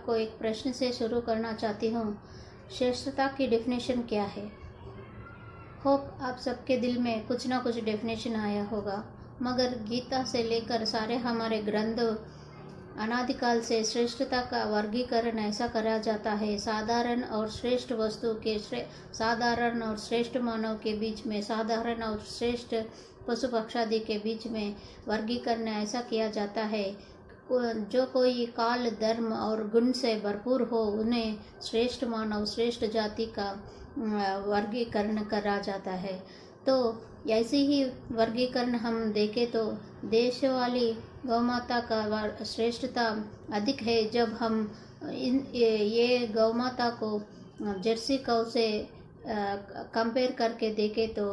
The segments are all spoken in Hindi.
आपको एक प्रश्न से शुरू करना चाहती हूँ। श्रेष्ठता की डेफिनेशन क्या है? होप आप सबके दिल में कुछ ना कुछ डेफिनेशन आया होगा, मगर गीता से लेकर सारे हमारे ग्रंथ अनादिकाल से श्रेष्ठता का वर्गीकरण ऐसा करा जाता है। साधारण और श्रेष्ठ वस्तु के साधारण और श्रेष्ठ मानव के बीच में, साधारण और श्रेष्ठ पशु पक्षादि के बीच में वर्गीकरण ऐसा किया जाता है। जो कोई काल, धर्म और गुण से भरपूर हो उन्हें श्रेष्ठ मानव, श्रेष्ठ जाति का वर्गीकरण करा जाता है। तो ऐसे ही वर्गीकरण हम देखें तो देश वाली गौ माता का श्रेष्ठता अधिक है। जब हम ये गौ माता को जर्सी गौ से कंपेयर करके देखें तो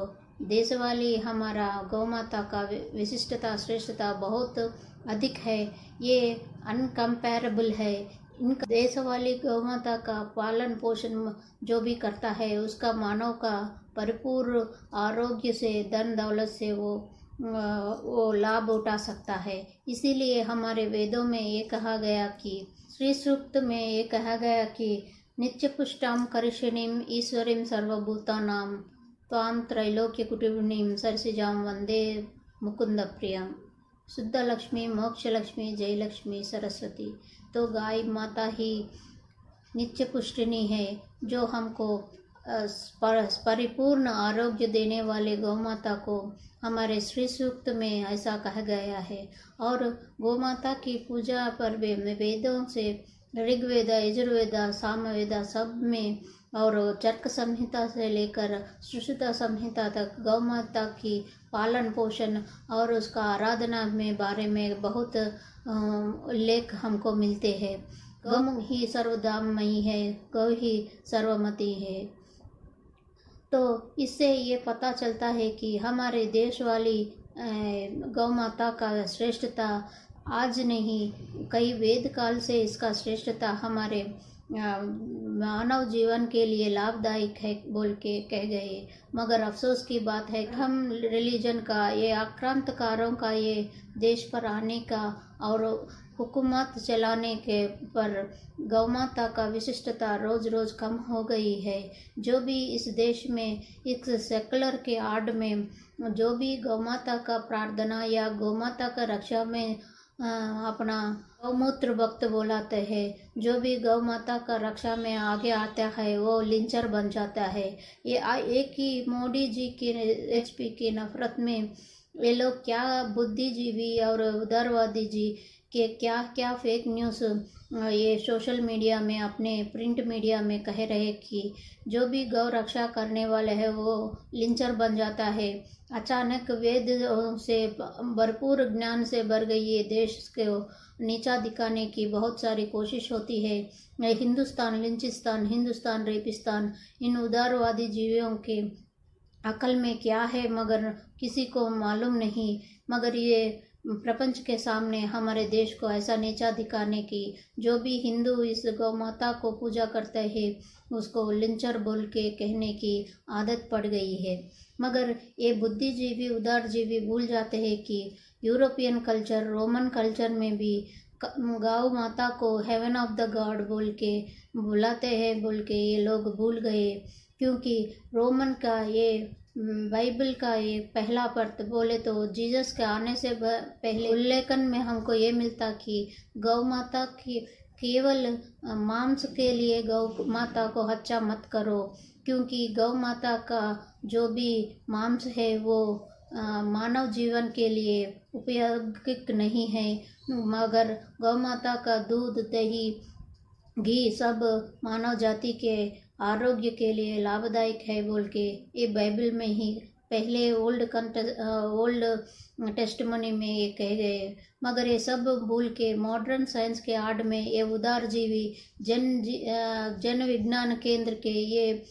देश वाली हमारा गौ माता का विशिष्टता, श्रेष्ठता बहुत अधिक है। ये अनकम्पेरेबल है। इनका देश वाली गौ माता का पालन पोषण जो भी करता है उसका मानव का परिपूर्ण आरोग्य से, धन दौलत से वो लाभ उठा सकता है। इसीलिए हमारे वेदों में ये कहा गया कि श्री सूक्त में ये कहा गया कि नित्य पुष्टाम करिष्यणीम ईश्वरीम सर्वभूतानां त्वां त्रैलोक्य कुटुंबिनीं सरसिजां वंदे मुकुंद प्रियम। शुद्ध लक्ष्मी, मोक्ष लक्ष्मी, जय लक्ष्मी, सरस्वती। तो गाय माता ही नित्य पुष्टिनी है, जो हमको परिपूर्ण आरोग्य देने वाले गौ माता को हमारे श्री सूक्त में ऐसा कहा गया है। और गौ माता की पूजा पर वेदों से ऋग्वेद, यजुर्वेद, सामवेद सब में और चरक संहिता से लेकर सुश्रुत संहिता तक गौ माता की पालन पोषण और उसका आराधना में बारे में बहुत उल्लेख हमको मिलते हैं। गौ ही सर्वधाममयी है, गौ ही सर्वमति है। तो इससे ये पता चलता है कि हमारे देश वाली गौ माता का श्रेष्ठता आज नहीं, कई वेद काल से इसका श्रेष्ठता हमारे मानव जीवन के लिए लाभदायक है बोल के कह गए। मगर अफसोस की बात है हम रिलीजन का, ये आक्रांतकारों का ये देश पर आने का और हुकूमत चलाने के पर गौ माता का विशिष्टता रोज़ रोज़ कम हो गई है। जो भी इस देश में इस सेकुलर के आड़ में जो भी गौ माता का प्रार्थना या गौ माता का रक्षा में अपना गौमूत्र भक्त बोलाते हैं, जो भी गौ माता का रक्षा में आगे आता है वो लिंचर बन जाता है। ये एक ही मोदी जी की एचपी की नफरत में ये लोग क्या बुद्धिजीवी और उदारवादी जी के क्या क्या फेक न्यूज़ ये सोशल मीडिया में, अपने प्रिंट मीडिया में कह रहे कि जो भी गौ रक्षा करने वाले हैं वो लिंचर बन जाता है। अचानक वेद से भरपूर ज्ञान से भर गई ये देश को नीचा दिखाने की बहुत सारी कोशिश होती है। हिंदुस्तान लिंचिस्तान, हिंदुस्तान रेपिस्तान, इन उदारवादी जीवियों के अकल में क्या है मगर किसी को मालूम नहीं। मगर ये प्रपंच के सामने हमारे देश को ऐसा नीचा दिखाने की, जो भी हिंदू इस गौ माता को पूजा करते हैं उसको लिंचर बोल के कहने की आदत पड़ गई है। मगर ये बुद्धिजीवी, उदारजीवी भूल जाते हैं कि यूरोपियन कल्चर, रोमन कल्चर में भी गौ माता को हेवन ऑफ द गॉड बोल के बुलाते हैं बोल के ये लोग भूल गए। क्योंकि रोमन का ये बाइबल का ये पहला पत्र बोले तो जीसस के आने से पहले उल्लेखन में हमको ये मिलता कि गौ माता की केवल मांस के लिए गौ माता को हत्या मत करो, क्योंकि गौ माता का जो भी मांस है वो मानव जीवन के लिए उपयोगिक नहीं है। मगर गौ माता का दूध, दही, घी सब मानव जाति के आरोग्य के लिए लाभदायक है बोल के ये बाइबल में ही पहले ओल्ड टेस्टिमनी में ये कह गए। मगर ये सब भूल के मॉडर्न साइंस के आड़ में ये उदारजीवी जन विज्ञान केंद्र के ये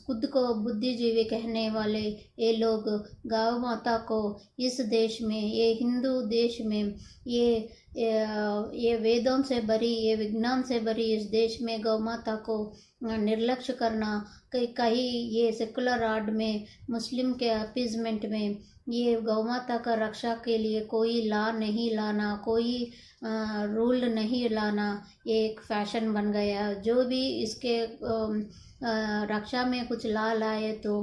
खुद को बुद्धिजीवी कहने वाले ये लोग गौ माता को इस देश में, ये हिंदू देश में, ये वेदों से भरी, ये विज्ञान से भरी इस देश में गौ माता को निर्लक्ष्य करना, कहीं ये सेकुलर आर्ट में, मुस्लिम के अपीजमेंट में ये गौ माता का रक्षा के लिए कोई लॉ नहीं नहीं लाना, कोई रूल नहीं लाना, ये एक फैशन बन गया। जो भी इसके रक्षा में कुछ ला लाए तो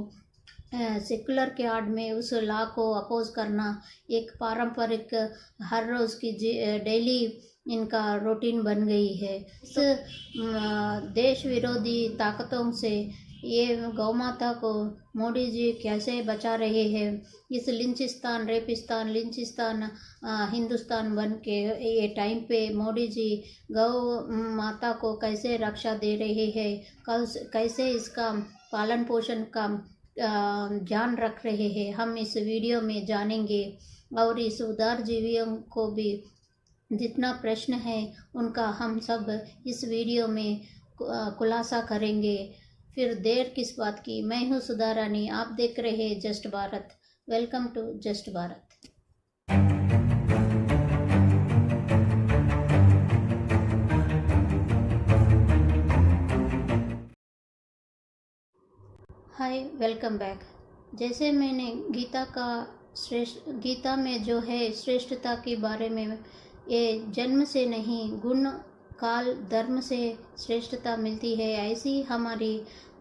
सेकुलर के आड़ में उस लॉ को अपोज करना एक पारंपरिक हर रोज़ की डेली इनका रूटीन बन गई है। इस देश विरोधी ताकतों से ये गौ माता को मोदी जी कैसे बचा रहे हैं। इस लिंचिस्तान, रेपिस्तान, लिंचिस्तान हिंदुस्तान बन के ये टाइम पे मोदी जी गौ माता को कैसे रक्षा दे रहे हैं, कैसे इसका पालन पोषण का ध्यान रख रहे हैं, हम इस वीडियो में जानेंगे। और इस उदार जीवियों को भी जितना प्रश्न है उनका हम सब इस वीडियो में खुलासा करेंगे। फिर देर किस बात की। मैं हूँ सुधा रानी, आप देख रहे हैं just Bharat. Welcome to just Bharat. Hi, welcome back. जैसे मैंने गीता में जो है श्रेष्ठता के बारे में, ये जन्म से नहीं गुण काल धर्म से श्रेष्ठता मिलती है, ऐसी हमारी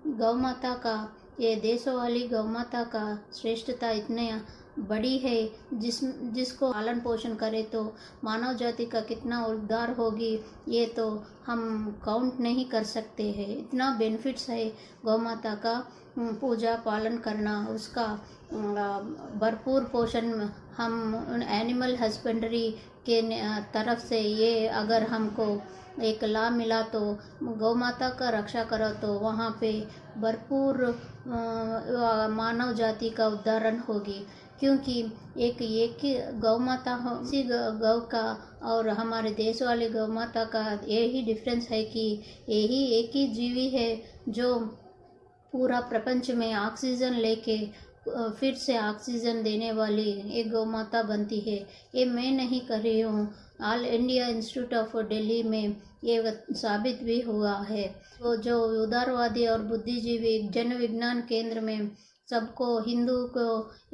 गौ माता का, ये देशों वाली गौ माता का श्रेष्ठता इतने बड़ी है जिसको पालन पोषण करे तो मानव जाति का कितना उद्धार होगी ये तो हम काउंट नहीं कर सकते हैं। इतना बेनिफिट्स है गौ माता का पूजा पालन करना, उसका भरपूर पोषण हम एनिमल हस्बेंड्री के तरफ से ये अगर हमको एक लाभ मिला तो गौ माता का रक्षा करो तो वहाँ पे भरपूर मानव जाति का उद्धारण होगी। क्योंकि एक ही गौ माता हो, इसी गौ का और हमारे देश वाले गौ माता का यही डिफरेंस है कि यही एक ही जीवी है जो पूरा प्रपंच में ऑक्सीजन लेके फिर से ऑक्सीजन देने वाली एक गौ माता बनती है। ये मैं नहीं कर रही हूँ, all India institute of Delhi में ये साबित भी हुआ है। वो जो उदारवादी और बुद्धिजीवी जन विज्ञान केंद्र में सबको हिंदू को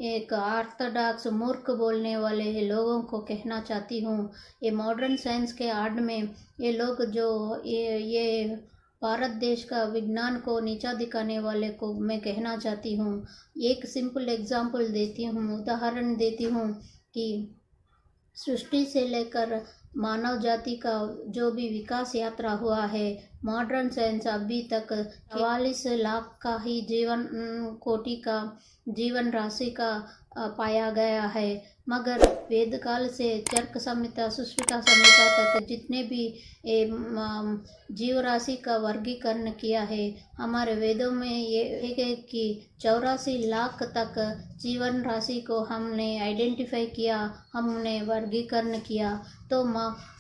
एक ऑर्थोडॉक्स मूर्ख बोलने वाले लोगों को कहना चाहती हूँ, ये मॉडर्न साइंस के आड़ में ये लोग जो ये भारत देश का विज्ञान को नीचा दिखाने वाले को मैं कहना चाहती हूँ। एक सिंपल एग्जाम्पल देती हूँ, उदाहरण देती हूँ कि सृष्टि से लेकर मानव जाति का जो भी विकास यात्रा हुआ है, मॉडर्न साइंस अभी तक 44 लाख का ही जीवन कोटि का जीवन राशि का पाया गया है। मगर वेद काल से चरक संहिता, सुश्रुता संहिता तक जितने भी जीव राशि का वर्गीकरण किया है, हमारे वेदों में ये है कि 84 लाख तक जीवन राशि को हमने आइडेंटिफाई किया, हमने वर्गीकरण किया। तो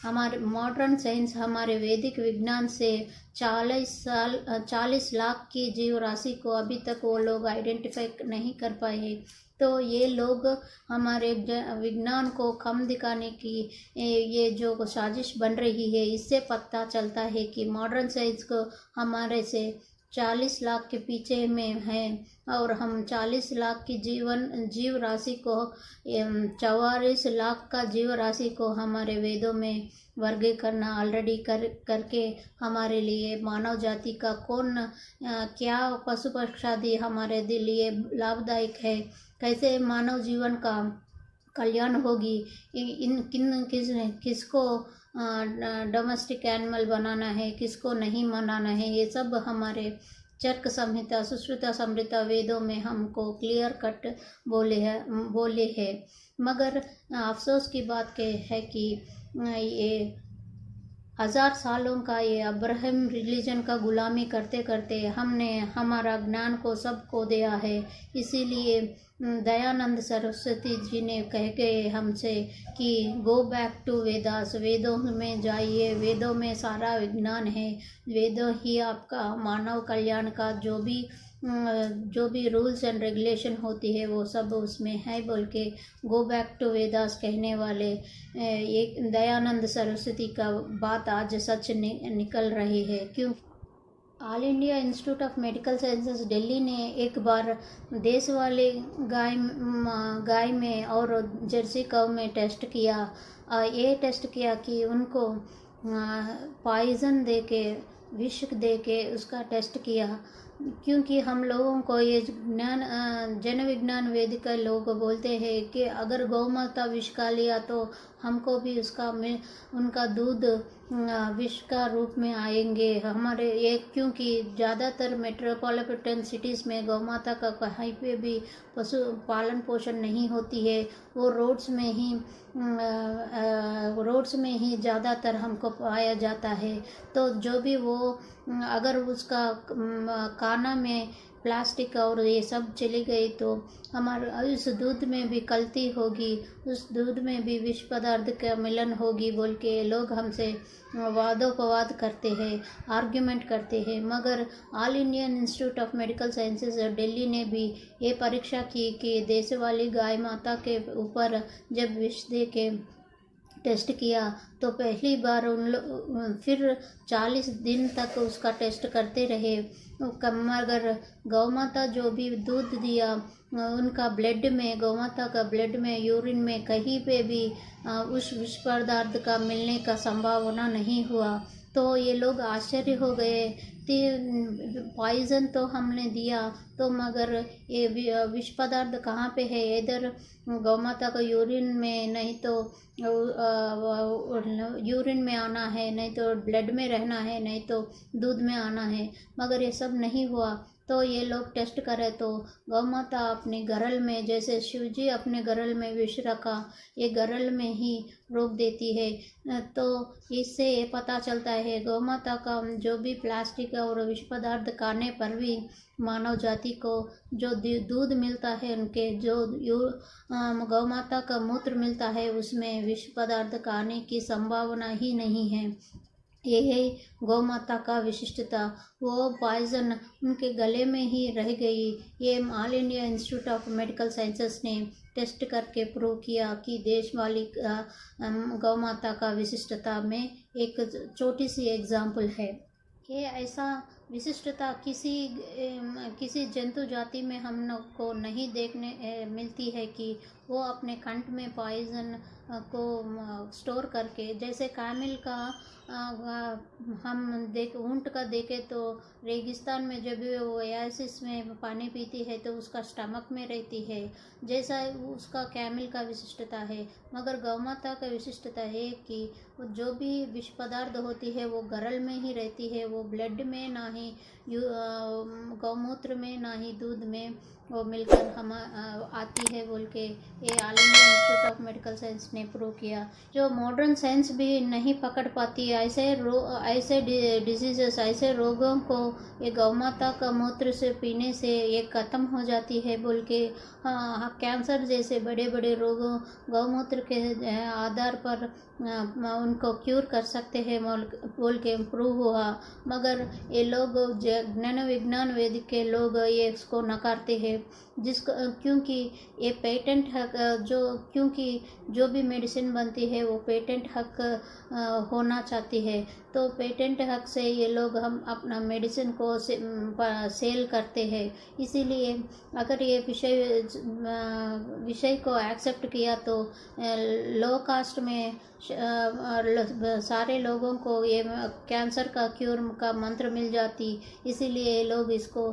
हमारे मॉडर्न साइंस हमारे वैदिक विज्ञान से 40 लाख की जीव राशि को अभी तक वो लोग आइडेंटिफाई नहीं कर पाए हैं। तो ये लोग हमारे विज्ञान को कम दिखाने की ये जो साजिश बन रही है, इससे पता चलता है कि मॉडर्न साइंस को हमारे से 40 लाख के पीछे में है और हम 40 लाख की जीव राशि को 44 लाख का जीव राशि को हमारे वेदों में वर्गीकरण ऑलरेडी करके हमारे लिए मानव जाति का क्या पशु पक्षादि हमारे लिए लाभदायक है, कैसे मानव जीवन का कल्याण होगी, किसको डोमेस्टिक एनिमल बनाना है, किसको नहीं बनाना है, ये सब हमारे चरक संहिता, सुश्रुता संहिता वेदों में हमको क्लियर कट बोले है। मगर अफसोस की बात है कि ये 1000 सालों का ये अब्राहम रिलीजन का गुलामी करते करते हमने हमारा ज्ञान को सबको दिया है। इसीलिए दयानंद सरस्वती जी ने कह गए हमसे कि गो बैक टू वेदास, वेदों में जाइए, वेदों में सारा विज्ञान है, वेदों ही आपका मानव कल्याण का जो भी रूल्स एंड रेगुलेशन होती है वो सब उसमें है बोल के गो बैक टू वेदास कहने वाले एक दयानंद सरस्वती का बात आज सच निकल रही है। क्यों all India institute of medical sciences Delhi ने एक बार देश वाले गाय में और जर्सी काऊ में टेस्ट किया। ये टेस्ट किया कि उनको पॉइजन दे के, विष दे के उसका टेस्ट किया, क्योंकि हम लोगों को ये जन विज्ञान वेदिका लोग बोलते हैं कि अगर गौ माता विष खा लिया तो हमको भी उनका दूध विष का रूप में आएंगे हमारे ये, क्योंकि ज़्यादातर मेट्रोपॉलिटन सिटीज़ में गौ माता का कहीं पे भी पशु पालन पोषण नहीं होती है। वो रोड्स में ही ज़्यादातर हमको पाया जाता है। तो जो भी वो अगर उसका खाना में प्लास्टिक और ये सब चली गई तो हमारे उस दूध में भी कल्ती होगी, उस दूध में भी विष पदार्थ का मिलन होगी बोल के लोग हमसे वादोपवाद करते हैं, आर्ग्यूमेंट करते हैं। मगर all Indian institute of medical sciences Delhi ने भी ये परीक्षा की कि देश वाली गाय माता के ऊपर जब विष दे के टेस्ट किया तो पहली बार फिर 40 दिन तक उसका टेस्ट करते रहे। मगर गौ माता जो भी दूध दिया उनका ब्लड में, गौ माता का ब्लड में, यूरिन में कहीं पे भी उस विष पदार्थ का मिलने का संभावना नहीं हुआ। तो ये लोग आश्चर्य हो गए कि पॉइजन तो हमने दिया तो मगर ये विष पदार्थ कहाँ पे है, इधर गौ माता का यूरिन में, नहीं तो यूरिन में आना है, नहीं तो ब्लड में रहना है, नहीं तो दूध में आना है। मगर ये सब नहीं हुआ। तो ये लोग टेस्ट करे तो गौ माता अपने गरल में, जैसे शिवजी अपने गरल में विष रखा, ये गरल में ही रोक देती है। तो इससे ये पता चलता है गौ माता का जो भी प्लास्टिक और विष पदार्थ खाने पर भी मानव जाति को जो दूध मिलता है, उनके जो गौ माता का मूत्र मिलता है उसमें विष पदार्थ खाने की संभावना ही नहीं है। यही गौ माता का विशिष्टता, वो पॉइजन उनके गले में ही रह गई। ये all India institute of medical sciences ने टेस्ट करके प्रूव किया कि देश वाली गौ माता का विशिष्टता में एक छोटी सी एग्जाम्पल है। ये ऐसा विशिष्टता किसी जंतु जाति में हम को नहीं देखने मिलती है कि वो अपने कंठ में पॉइजन को स्टोर करके, जैसे कैमल का हम ऊंट का देखें तो रेगिस्तान में जब वो ओएसिस में पानी पीती है तो उसका स्टमक में रहती है, जैसा उसका कैमल का विशिष्टता है। मगर गौ माता का विशिष्टता है कि जो भी विष पदार्थ होती है वो गरल में ही रहती है, वो ब्लड में ना ही गौमूत्र में ना ही दूध में वो मिलकर हम आती है बोल के ये all India institute of medical science ने प्रूव किया। जो मॉडर्न साइंस भी नहीं पकड़ पाती ऐसे डिजीजेस, ऐसे रोगों को ये गौ माता का मूत्र से पीने से ये ख़त्म हो जाती है बोल के, कैंसर जैसे बड़े बड़े रोगों गौमूत्र के आधार पर उनको क्यूर कर सकते हैं बोल के इम्प्रूव हुआ। मगर ये लोग ज्ञान विज्ञान वेद के लोग ये इसको नकारते हैं, क्योंकि ये पेटेंट हक क्योंकि जो भी मेडिसिन बनती है वो पेटेंट हक होना चाहती है। तो पेटेंट हक से ये लोग हम अपना मेडिसिन को सेल करते हैं। इसीलिए अगर ये विषय को एक्सेप्ट किया तो लो कास्ट में सारे लोगों को ये कैंसर का क्यूर का मंत्र मिल जाती। इसीलिए लोग इसको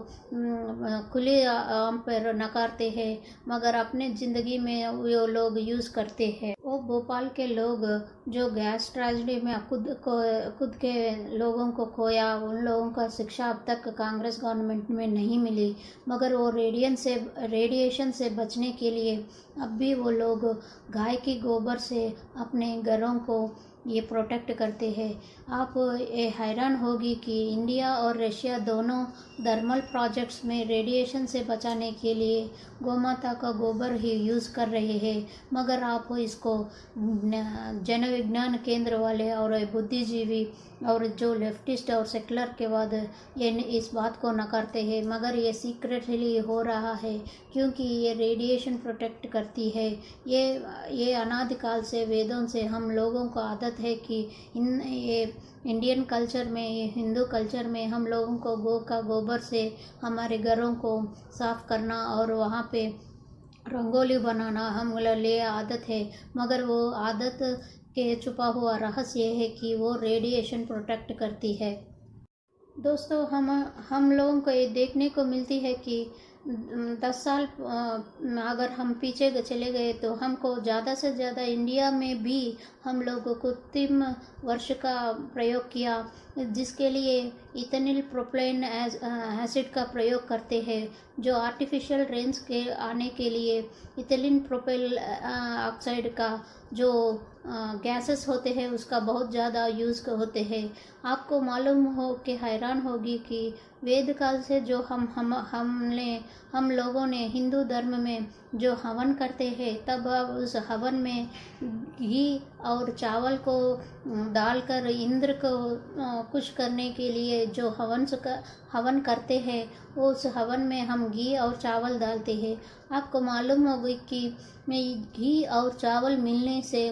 खुले आम पर नकारते हैं, मगर अपने ज़िंदगी में वो लोग यूज़ करते हैं। वो भोपाल के लोग जो गैस ट्रेजेडी में खुद के लोगों को खोया, उन लोगों का शिक्षा अब तक कांग्रेस गवर्नमेंट में नहीं मिली, मगर वो रेडिएशन से बचने के लिए अब भी वो लोग गाय की गोबर से अपने घरों को ये प्रोटेक्ट करते हैं। आप ये हैरान होगी कि इंडिया और रशिया दोनों थर्मल प्रोजेक्ट्स में रेडिएशन से बचाने के लिए गौमाता का गोबर ही यूज़ कर रहे हैं, मगर आप इसको जन विज्ञान केंद्र वाले और बुद्धिजीवी और जो लेफ्टिस्ट और सेकुलर के बाद ये इस बात को नकारते हैं, मगर ये सीक्रेटली हो रहा है क्योंकि ये रेडिएशन प्रोटेक्ट करती है। ये अनादिकाल से वेदों से हम लोगों को आदत है कि ये इंडियन कल्चर में, ये हिंदू कल्चर में हम लोगों को गौ का गोबर से हमारे घरों को साफ़ करना और वहाँ पे रंगोली बनाना हम ले आदत है, मगर वो आदत के छुपा हुआ रहस्य है कि वो रेडिएशन प्रोटेक्ट करती है। दोस्तों, हम लोगों को ये देखने को मिलती है कि 10 साल अगर हम पीछे चले गए तो हमको ज़्यादा से ज़्यादा इंडिया में भी हम लोग कृत्रिम वर्ष का प्रयोग किया, जिसके लिए इथेनिल प्रोपेन एसिड का प्रयोग करते हैं, जो आर्टिफिशियल रेंस के आने के लिए इथिलीन प्रोपेल ऑक्साइड का जो गैसेस होते हैं उसका बहुत ज़्यादा यूज़ होते हैं। आपको मालूम हो कि हैरान होगी कि वेद काल से जो हम लोगों ने हिंदू धर्म में जो हवन करते हैं, तब अब उस हवन में घी और चावल को डालकर इंद्र को खुश करने के लिए जो हवन करते हैं, उस हवन में हम घी और चावल डालते हैं। आपको मालूम होगी कि घी और चावल मिलने से,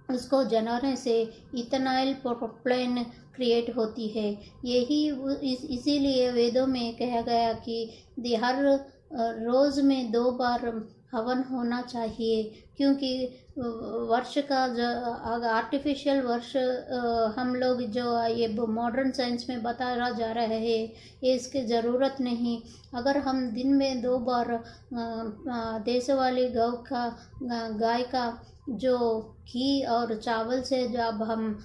उसको जलाने से इथेनॉल प्रोपेन क्रिएट होती है। इसीलिए वेदों में कहा गया कि हर रोज़ में 2 बार हवन होना चाहिए, क्योंकि वर्ष का जो आर्टिफिशियल वर्ष हम लोग जो ये मॉडर्न साइंस में बताया जा रहा है, ये इसकी ज़रूरत नहीं। अगर हम दिन में 2 बार देश वाली गाय का जो घी और चावल से जब हम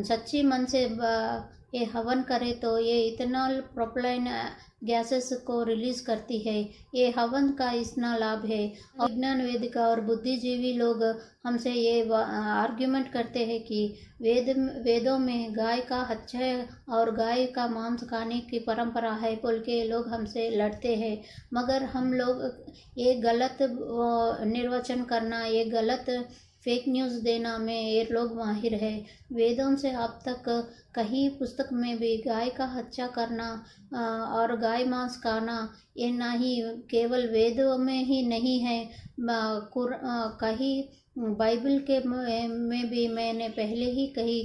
सच्ची मन से ये हवन करें तो ये इथेनॉल प्रोपेन गैसेस को रिलीज करती है। ये हवन का इतना लाभ है। और विज्ञान वेदिका और बुद्धिजीवी लोग हमसे ये आर्ग्यूमेंट करते हैं कि वेदों में गाय का हत्या और गाय का मांस खाने की परंपरा है बोल के लोग हमसे लड़ते हैं, मगर हम लोग ये गलत निर्वचन करना, ये गलत फेक न्यूज़ देना में ये लोग माहिर है। वेदों से अब तक कहीं पुस्तक में भी गाय का हत्या करना और गाय मांस खाना, ये ना ही केवल वेदों में ही नहीं है, कहीं बाइबल के में भी मैंने पहले ही कही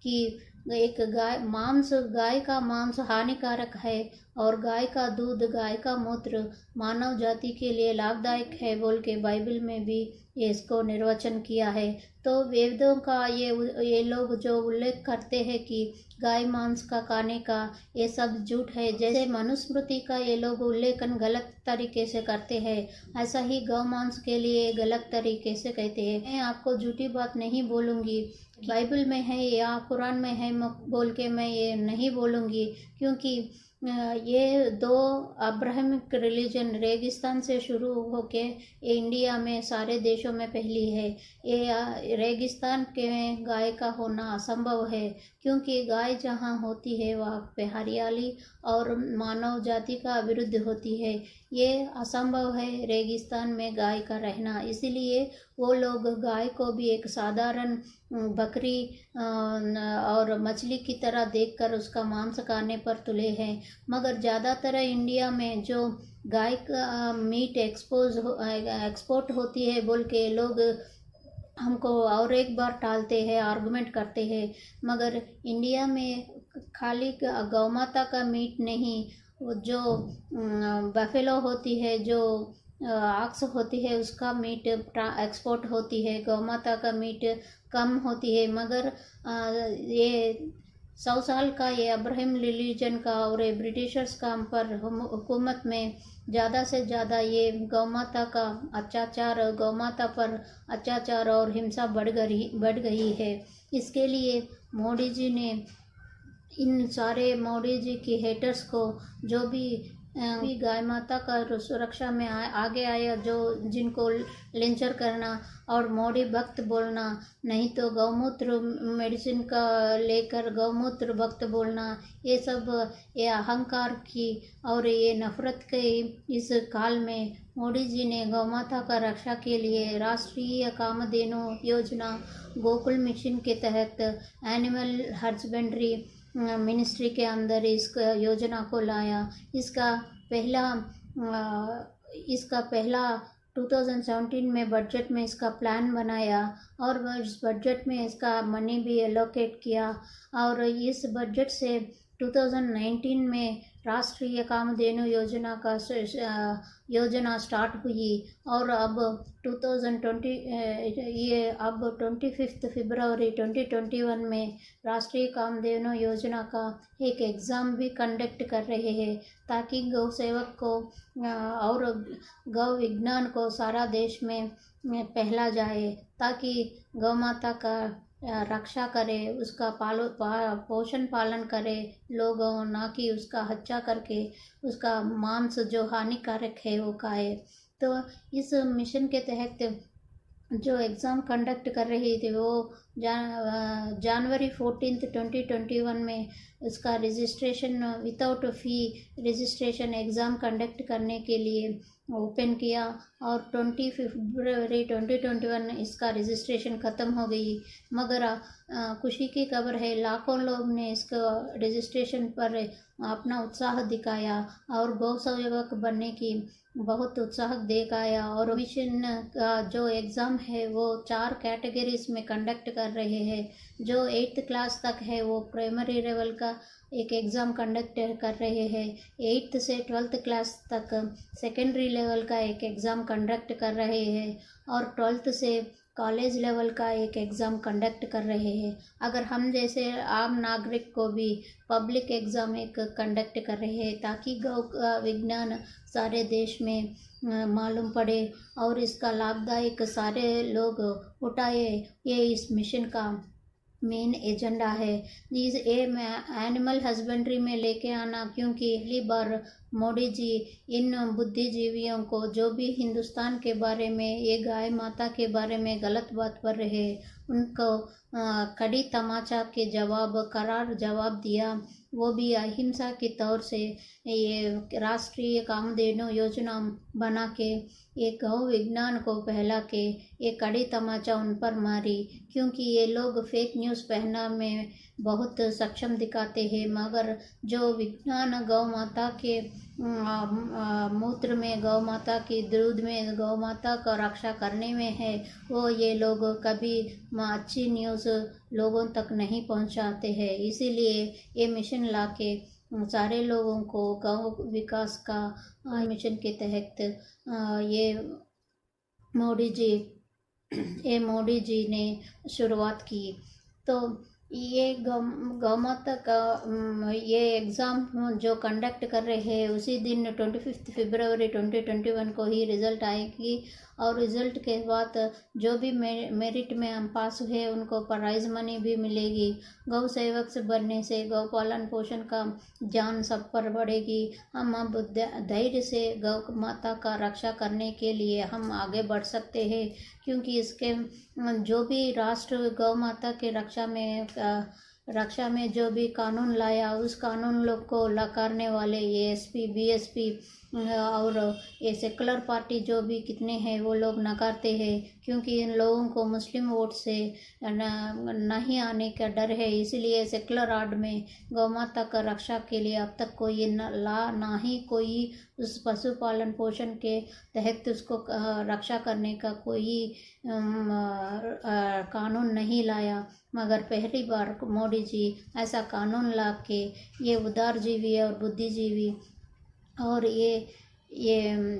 कि एक गाय का मांस हानिकारक है और गाय का दूध, गाय का मूत्र मानव जाति के लिए लाभदायक है बोल के बाइबल में भी ये इसको निर्वचन किया है। तो वेदों का ये लोग जो उल्लेख करते हैं कि गाय मांस का खाने का, ये सब झूठ है। जैसे मनुस्मृति का ये लोग उल्लेखन गलत तरीके से करते हैं, ऐसा ही गौ मांस के लिए गलत तरीके से कहते हैं। मैं आपको झूठी बात नहीं बोलूँगी, बाइबल में है या कुरान में है बोल के मैं ये नहीं बोलूँगी, क्योंकि ये 2 अब्राहमिक रिलीजन रेगिस्तान से शुरू होके इंडिया में सारे देशों में फैली है। ये रेगिस्तान के में गाय का होना असंभव है, क्योंकि गाय जहाँ होती है वहाँ पे हरियाली और मानव जाति का विरुद्ध होती है। ये असंभव है रेगिस्तान में गाय का रहना, इसीलिए वो लोग गाय को भी एक साधारण बकरी और मछली की तरह देखकर उसका मांस खाने पर तुले हैं। मगर ज़्यादातर इंडिया में जो गाय का मीट एक्सपोर्ट होती है बोल के लोग हमको और एक बार टालते हैं, आर्गुमेंट करते हैं, मगर इंडिया में खाली गौ माता का मीट नहीं, जो बफेलो होती है, जो आक्स होती है, उसका मीट एक्सपोर्ट होती है। गौ माता का मीट कम होती है, मगर ये 100 साल का ये अब्राहम रिलीजन का और ये ब्रिटिशर्स का हम पर हुकूमत में ज़्यादा से ज़्यादा ये गौ माता का अत्याचार, गौ माता पर अत्याचार और हिंसा बढ़ गई है। इसके लिए मोदी जी ने इन सारे मोदी जी की हेटर्स को, जो भी भी गाय माता का सुरक्षा में आगे आया, जो जिनको लिंचर करना और मोड़ी भक्त बोलना, नहीं तो गौमूत्र मेडिसिन का लेकर गौमूत्र भक्त बोलना, ये सब ये अहंकार की और ये नफरत के इस काल में मोदी जी ने गौ माता का रक्षा के लिए राष्ट्रीय कामधेनु योजना गोकुल मिशन के तहत एनिमल हस्बेंड्री मिनिस्ट्री के अंदर इस योजना को लाया। इसका पहला 2017 में बजट में इसका प्लान बनाया और इस बजट में इसका मनी भी एलोकेट किया और इस बजट से 2019 में राष्ट्रीय कामधेनु योजना स्टार्ट हुई और अब 25 फरवरी 2021 में राष्ट्रीय कामधेनु योजना का एक एग्ज़ाम भी कंडक्ट कर रहे हैं ताकि गौ सेवक को और गौ विज्ञान को सारा देश में फैला जाए, ताकि गौ माता का रक्षा करे, उसका पोषण पालन करे लोगों, ना कि उसका हत्या करके उसका मांस जो हानिकारक है वो खाए। तो इस मिशन के तहत जो एग्ज़ाम कंडक्ट कर रही थी वो जनवरी 14 2021 में उसका रजिस्ट्रेशन विदाउट फ़ी रजिस्ट्रेशन एग्ज़ाम कंडक्ट करने के लिए ओपन किया और 20 फरवरी 2021 इसका रजिस्ट्रेशन ख़त्म हो गई। मगर खुशी की खबर है, लाखों लोग ने इसको रजिस्ट्रेशन पर अपना उत्साह दिखाया और गौ सेवक बनने की बहुत उत्साह दिखाया और मिशन का जो एग्ज़ाम है वो 4 कैटेगरीज में कंडक्ट कर रहे हैं। जो 8th क्लास तक है वो प्राइमरी लेवल का एक एग्ज़ाम कंडक्ट कर रहे हैं, 8th से 12th क्लास तक सेकेंडरी लेवल का एक एग्ज़ाम कंडक्ट कर रहे हैं और 12th से कॉलेज लेवल का एक एग्ज़ाम कंडक्ट कर रहे हैं। अगर हम जैसे आम नागरिक को भी पब्लिक एग्ज़ाम एक कंडक्ट कर रहे हैं ताकि गौ विज्ञान सारे देश में मालूम पड़े और इसका लाभदायक सारे लोग उठाए, ये इस मिशन का मेन एजेंडा है। इस एनिमल हस्बेंड्री में लेके आना, क्योंकि पहली बार मोदी जी इन बुद्धिजीवियों को जो भी हिंदुस्तान के बारे में, ये गाय माता के बारे में गलत बात कर रहे, उनको कड़ी तमाचा के करार जवाब दिया, वो भी अहिंसा के तौर से ये राष्ट्रीय कामधेनु योजना बना के एक गौ विज्ञान को फैला के एक कड़ी तमाचा उन पर मारी, क्योंकि ये लोग फेक न्यूज़ फैलाने में बहुत सक्षम दिखाते हैं, मगर जो विज्ञान गौ माता के मूत्र में, गौ माता की दूध में गौ माता का रक्षा करने में है, वो ये लोग कभी अच्छी न्यूज़ लोगों तक नहीं पहुंचाते हैं। इसीलिए ये मिशन लाके सारे लोगों को गौ विकास का मिशन के तहत ये मोदी जी ने शुरुआत की। तो ये गौ माता का ये एग्ज़ाम जो कंडक्ट कर रहे हैं उसी दिन 25 फरवरी 2021 को ही रिज़ल्ट आएगी और रिज़ल्ट के बाद जो भी मेरिट में हम पास हुए उनको प्राइज़ मनी भी मिलेगी। गौ सेवक से बनने से गौ पालन पोषण का ज्ञान सब पर बढ़ेगी। हम अब धैर्य से गौ माता का रक्षा करने के लिए हम आगे बढ़ सकते हैं, क्योंकि इसके जो भी राष्ट्र गौ माता के रक्षा में जो भी कानून लाया, उस कानून लोग को लकारने वाले एएसपी बीएसपी और ये सेकुलर पार्टी जो भी कितने हैं वो लोग नकारते हैं, क्योंकि इन लोगों को मुस्लिम वोट से नहीं आने का डर है। इसलिए सेकुलर आर्ट में गौ माता का रक्षा के लिए अब तक कोई ना ही कोई उस पशुपालन पोषण के तहत उसको रक्षा करने का कोई कानून नहीं लाया, मगर पहली बार मोदी जी ऐसा कानून ला के ये उदारजीवी और बुद्धिजीवी और ये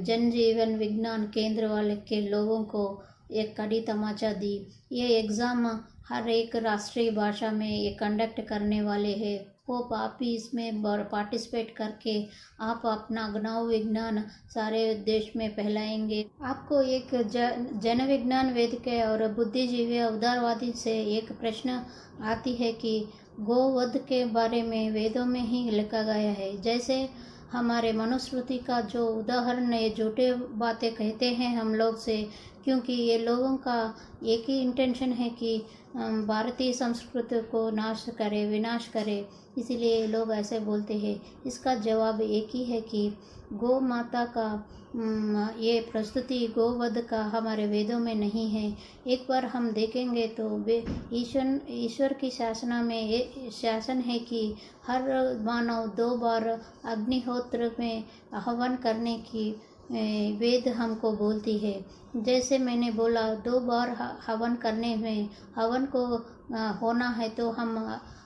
जनजीवन विज्ञान केंद्र वाले के लोगों को एक कड़ी तमाचा दी। ये एग्ज़ाम हर एक राष्ट्रीय भाषा में ये कंडक्ट करने वाले हैं। होप आप भी इसमें पार्टिसिपेट करके आप अपना गौ विज्ञान सारे देश में फैलाएंगे। आपको एक जन विज्ञान वेदिका और बुद्धिजीवी उदारवादी से एक प्रश्न आती है कि गोवध के बारे में वेदों में ही लिखा गया है, जैसे हमारे मनुस्मृति का जो उदाहरण है, झूठे बातें कहते हैं हम लोग से, क्योंकि ये लोगों का एक ही इंटेंशन है कि भारतीय संस्कृति को नाश करे, विनाश करे, इसीलिए ये लोग ऐसे बोलते हैं। इसका जवाब एक ही है कि गौ माता का ये प्रस्तुति गोवध का हमारे वेदों में नहीं है। एक बार हम देखेंगे तो ईश्वर की शासना में ये शासन है कि हर मानव 2 बार अग्निहोत्र में हवन करने की वेद हमको बोलती है। जैसे मैंने बोला 2 बार हवन करने में, हवन को होना है तो हम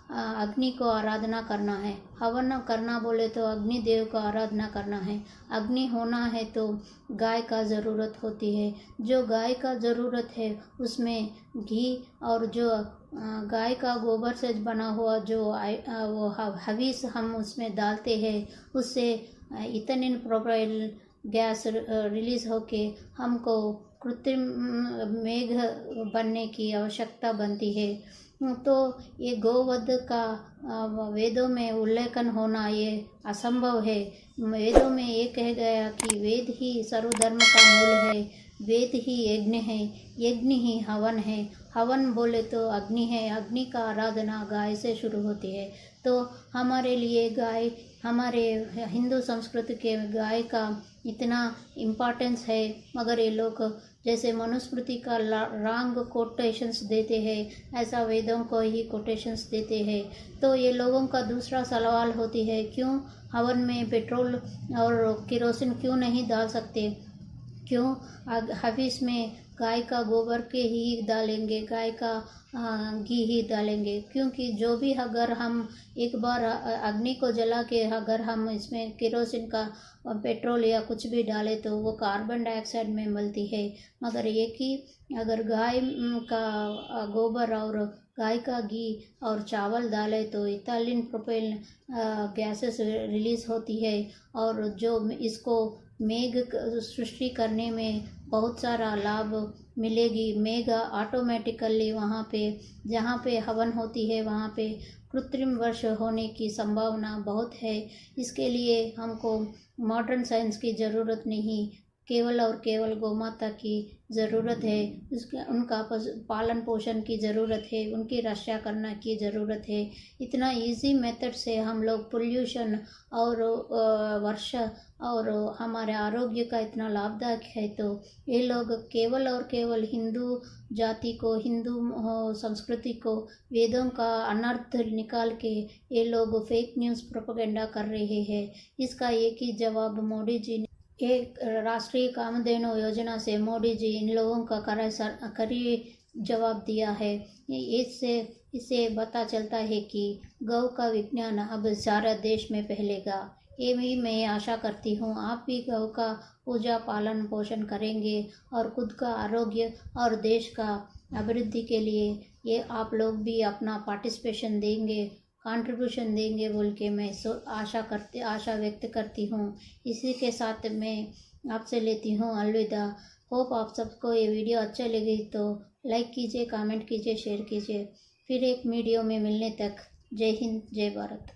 अग्नि को आराधना करना है। हवन करना बोले तो अग्नि देव को आराधना करना है। अग्नि होना है तो गाय का ज़रूरत होती है। जो गाय का ज़रूरत है उसमें घी और जो गाय का गोबर से बना हुआ जो वो हविस हम उसमें डालते हैं, उससे इथेनॉल प्रोपाइल गैस रिलीज़ होके हमको कृत्रिम मेघ बनने की आवश्यकता बनती है। तो ये गोवध का वेदों में उल्लेखन होना ये असंभव है। वेदों में ये कह गया कि वेद ही सर्वधर्म का मूल है, वेद ही यज्ञ है, यज्ञ ही हवन है। हवन बोले तो अग्नि है, अग्नि का आराधना गाय से शुरू होती है। तो हमारे लिए गाय, हमारे हिंदू संस्कृति के गाय का इतना इम्पोर्टेंस है, मगर ये लोग जैसे मनुस्मृति का रॉन्ग कोटेशंस देते हैं, ऐसा वेदों को ही कोटेशंस देते हैं। तो ये लोगों का दूसरा सवाल होती है, क्यों हवन में पेट्रोल और केरोसिन क्यों नहीं डाल सकते, क्यों हविस में गाय का गोबर के ही डालेंगे, गाय का घी ही डालेंगे? क्योंकि जो भी अगर हम एक बार अग्नि को जला के अगर हम इसमें केरोसिन का पेट्रोल या कुछ भी डालें तो वो कार्बन डाइऑक्साइड में मिलती है। मगर एक ही अगर गाय का गोबर और गाय का घी और चावल डाले तो इथाइलिन प्रोपेल गैसेस रिलीज़ होती है, और जो इसको मेघ सृष्टि करने में बहुत सारा लाभ मिलेगी। मेघ ऑटोमेटिकली वहाँ पे जहाँ पे हवन होती है वहाँ पे कृत्रिम वर्षा होने की संभावना बहुत है। इसके लिए हमको मॉडर्न साइंस की ज़रूरत नहीं, केवल और केवल गौमाता की ज़रूरत है। उनका पालन पोषण की ज़रूरत है, उनकी रक्षा करना की ज़रूरत है। इतना इजी मेथड से हम लोग पोल्यूशन और वर्षा और हमारे आरोग्य का इतना लाभदायक है, तो ये लोग केवल और केवल हिंदू जाति को, हिंदू संस्कृति को, वेदों का अनर्थ निकाल के ये लोग फेक न्यूज़ प्रोपेगेंडा कर रहे हैं। इसका एक ही जवाब मोदी जी ने एक राष्ट्रीय कामधेनु योजना से मोदी जी इन लोगों का कड़ी जवाब दिया है। इससे पता चलता है कि गौ का विज्ञान अब सारा देश में फैलेगा। ये भी मैं आशा करती हूँ आप भी गौ का पूजा पालन पोषण करेंगे और खुद का आरोग्य और देश का अभिवृद्धि के लिए ये आप लोग भी अपना पार्टिसिपेशन देंगे, कंट्रीब्यूशन देंगे बोल के मैं आशा व्यक्त करती हूँ। इसी के साथ मैं आपसे लेती हूँ अलविदा। होप आप सबको ये वीडियो अच्छा लगी तो लाइक कीजिए, कमेंट कीजिए, शेयर कीजिए। फिर एक वीडियो में मिलने तक जय हिंद, जय भारत।